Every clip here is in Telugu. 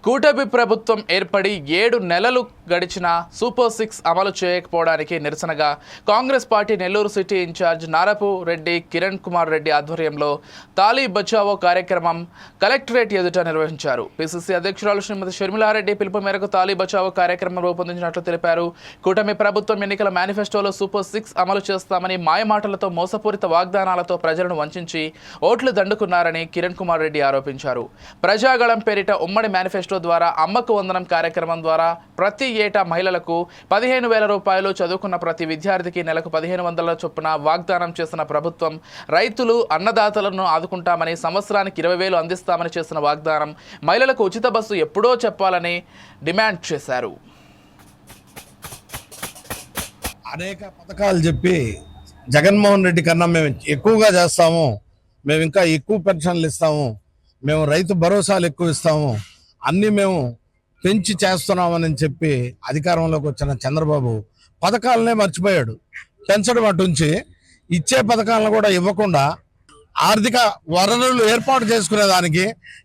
కూటమి ప్రభుత్వం ఏర్పడి 7 నెలలు గడిచినా సూపర్ 6 అమలు చేయకపోవడానికి నిరసనగా Congress party Nellore city incharge Narapu Reddy Kiran Kumar Reddy ఆధ్వర్యంలో తాళీ బచావో కార్యక్రమం కలెక్టరేట్ ఎదుట నిర్వహించారు. పిసిసి అధ్యక్షురాలు శ్రీమతి షర్మిలారెడ్డి పిలుపు మేరకు తాళీ బచావో కార్యక్రమం రూపొందించినట్లు తెలిపారు. కూటమి ప్రభుత్వం ఎన్నికల మేనిఫెస్టోలో సూపర్ 6 అమలు చేస్తామని మాయమాటలతో మోసపూరిత వాగ్దానాలతో ప్రజలను వంచించి ఓట్లు దండుకున్నారని కిరణ్ కుమార్ రెడ్డి ఆరోపించారు. ప్రజాగళం పేరిట ఉమ్మడి మేనిఫెస్టో ద్వారా అమ్మకు వందనం కార్యక్రమం ద్వారా ప్రతి ఏటా మహిళలకు 15,000 రూపాయలు, చదువుకున్న ప్రతి విద్యార్థికి నెలకు 1,500 చొప్పున వాగ్దానం చేసిన ప్రభుత్వం రైతులు అన్నదాతలను ఆదుకుంటామని, సంవత్సరానికి 20,000 అందిస్తామని చేసిన వాగ్దానం మహిళలకు ఉచిత బస్సు ఎప్పుడో చెప్పాలని డిమాండ్ చేశారు. అనేక పథకాలు చెప్పి జగన్మోహన్ రెడ్డి కన్నా మేము ఎక్కువగా చేస్తాము, మేము ఇంకా ఎక్కువ పెన్షన్లు ఇస్తాము, మేము రైతు భరోసాలు ఎక్కువ ఇస్తాము, అన్నీ మేము పెంచి చేస్తున్నామని చెప్పి అధికారంలోకి వచ్చిన చంద్రబాబు పథకాలనే మర్చిపోయాడు. పెంచడం అటుంచి ఇచ్చే పథకాలను కూడా ఇవ్వకుండా ఆర్థిక వనరులు ఏర్పాటు చేసుకునేదానికి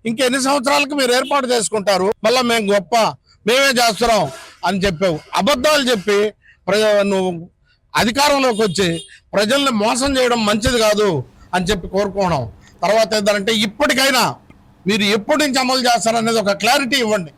ఇంకెన్ని సంవత్సరాలకు మీరు ఏర్పాటు చేసుకుంటారు, మళ్ళీ మేము గొప్ప మేమే చేస్తున్నాం అని చెప్పావు. అబద్ధాలు చెప్పి నువ్వు అధికారంలోకి వచ్చి ప్రజల్ని మోసం చేయడం మంచిది కాదు అని చెప్పి కోరుకోవడం. తర్వాత ఏంటంటే ఇప్పటికైనా మీరు ఎప్పటి నుంచి అమలు చేస్తారనేది ఒక క్లారిటీ ఇవ్వండి.